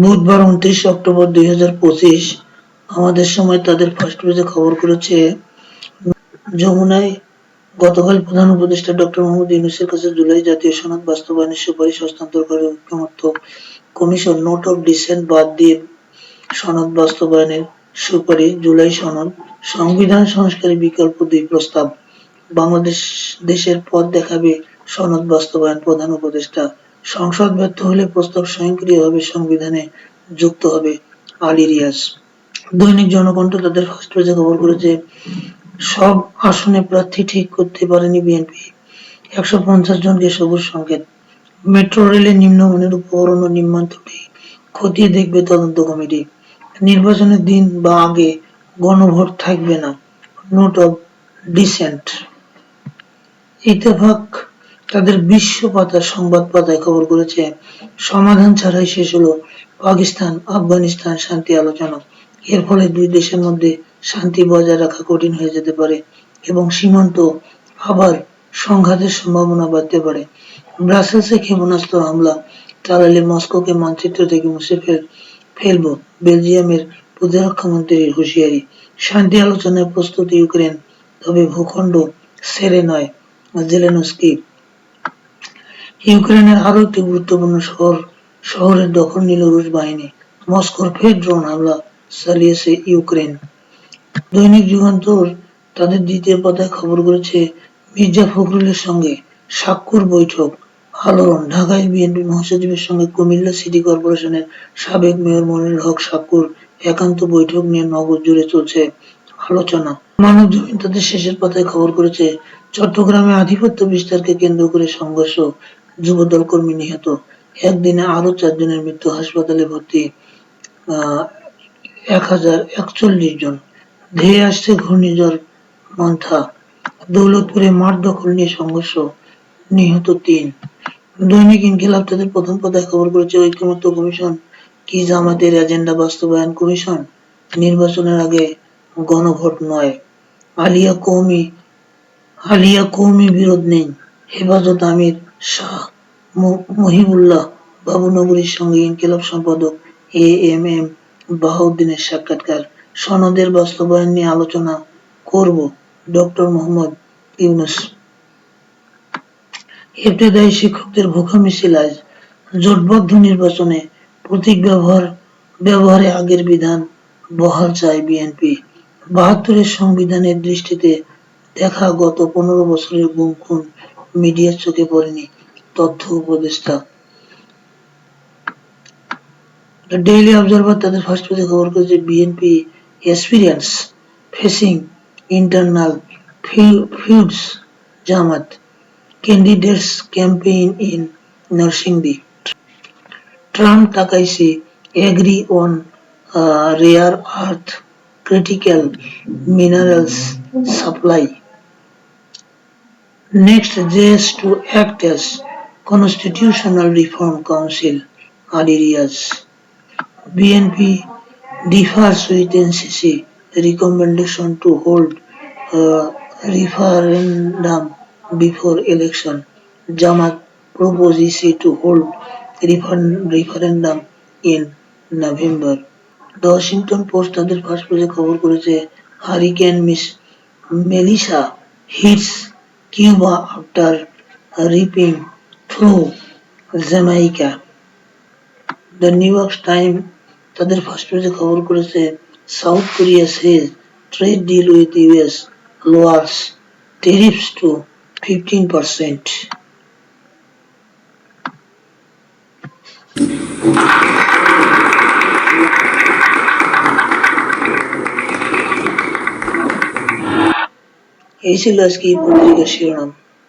বুধবার ২৯ অক্টোবর ২০২৫ আমাদের সময় তাদের ফার্স্ট পেজে খবর করেছে, যমুনায় গতকাল প্রধান উপদেষ্টা ডক্টর মোহাম্মদ ইউনূসের কাছে জুলাই জাতীয় সনদ বাস্তবায়নের সুপারিশ হস্তান্তর করে ঐকমত্য কমিশন। নোট অব ডিসেন্ট বাদ দিয়ে সনদ বাস্তবায়নের সুপারিশ। জুলাই সনদ, সংবিধান সংস্কারের বিকল্প ২ প্রস্তাব। বাংলাদেশ দেশের পথ দেখাবে সনদ বাস্তবায়ন, প্রধান উপদেষ্টা। সংসদ ব্যর্থ হলে প্রস্তাব স্বয়ংক্রিয়ভাবে সংবিধানে যুক্ত হবে, আলী রিয়াজ। দৈনিক জনকণ্ঠ তাদের ফার্স্ট পেজে খবর করেছে, সব আসনে প্রার্থী ঠিক করতে পারেনি বিএনপি, ১৫০ জনকে সবুজ সংকেত। মেট্রো রেলে নিম্নমানের উপকরণ ও নির্মাণ ত্রুটি খতিয়ে দেখবে তদন্ত কমিটি। নির্বাচনের দিন বা আগে গণভোট থাকবে না, নোট অব ডিসেন্ট। ইত্তেফাক তাদের বিশ্ব পাতার সংবাদ পাতায় খবর করেছে, সমাধান ছাড়াই শেষ হলো পাকিস্তান আফগানিস্তান শান্তি আলোচনা। এর ফলে দুই দেশের মধ্যে শান্তি বজায় রাখা কঠিন হয়ে যেতে পারে এবং সীমান্ত আবার সংঘাতের সম্ভাবনা বাড়তে পারে। ব্রাসেলসে ক্ষেপণাস্ত্র হামলা চালালে মস্কোকে মানচিত্র থেকে মুছে ফেলব, বেলজিয়ামের প্রতিরক্ষামন্ত্রীর হুঁশিয়ারি। শান্তি আলোচনায় প্রস্তুত ইউক্রেন, তবে ভূখণ্ড ছেড়ে নয়, জেলেনস্কি। ইউক্রেনের আরো একটি গুরুত্বপূর্ণ শহরের দখল নিল রুশ বাহিনী। মস্কোর ফের ড্রোন হামলা চালিয়েছে ইউক্রেন। দৈনিক যুগান্তর তাদের দ্বিতীয় পাতায় খবর করেছে, মির্জা ফখরুলের সঙ্গে সাক্কুর বৈঠক। আলোড়ন, ঢাকায় বিএনপি মহাসচিবের সঙ্গে কুমিল্লা সিটি কর্পোরেশনের সাবেক মেয়র মনিরুল হক সাক্কুর একান্ত বৈঠক নিয়ে নগর জুড়ে চলছে আলোচনা। মানবজমিন তাদের শেষের পাতায় খবর করেছে, চট্টগ্রামে আধিপত্য বিস্তারকে কেন্দ্র করে সংঘর্ষ, যুবদল কর্মী নিহত। একদিনে আরো 4 জনের মৃত্যু, হাসপাতালে ভর্তি 1041 জন। ধেয়ে আসছে ঘূর্ণিঝড় মন্থা। দৌলতপুরে মাঠ দখল নিয়ে সংঘর্ষ, নিহত 3। দৈনিক ইনকিলাব তাদের প্রথম পাতায় খবর করেছে, ঐকমত্য কমিশন কি জামাতের এজেন্ডা বাস্তবায়ন কমিশন, নির্বাচনের আগে গণভোট নয়। আলিয়া কৌমি বিরোধ নেই, হেফাজত আমির শাহ মহিবুল্লাহ বাবুনগরীর সঙ্গে ইনকিলাব সম্পাদক এএমএম বাহাউদ্দিনের সাক্ষাৎকার। সনদের বাস্তবায়ন নিয়ে আলোচনা করব, ডক্টর মোহাম্মদ ইউনূস। ইবতেদায়ী শিক্ষকদের ভুখা মিছিল আজ। জোটবদ্ধ নির্বাচনে প্রতীক ব্যবহারে আগের বিধান বহাল চায় বিএনপি। ৭২-এর সংবিধানের দৃষ্টিতে দেখা গত ১৫ বছরের গুম খুন মিডিয়ার চোখে পড়েনি, তথ্য উপদেষ্টা। ডেইলি অবজারভার তাদের ফার্স্ট পেজে খবর করেছে, BNP experience facing internal feuds, Jamaat candidates campaign in Narsingdi. Trump তাকাইছে, agree on rare earth critical minerals supply. Next JS to act as Constitutional Reform Council, Ali Riaz. BNP differs with NCC recommendation to hold referendum before election. Jamaat propose EC to hold referendum in November. The Washington Post তাদের first পেজে খবর করেছে, hurricane Melissa hits Cuba after ripping through Jamaica. The New York Times তাদের first পেজে খবর করেছে, south Korea says trade deal with US lowers tariffs to 15%. এই ছিল আজকে এই পত্রিকার শিরোনাম।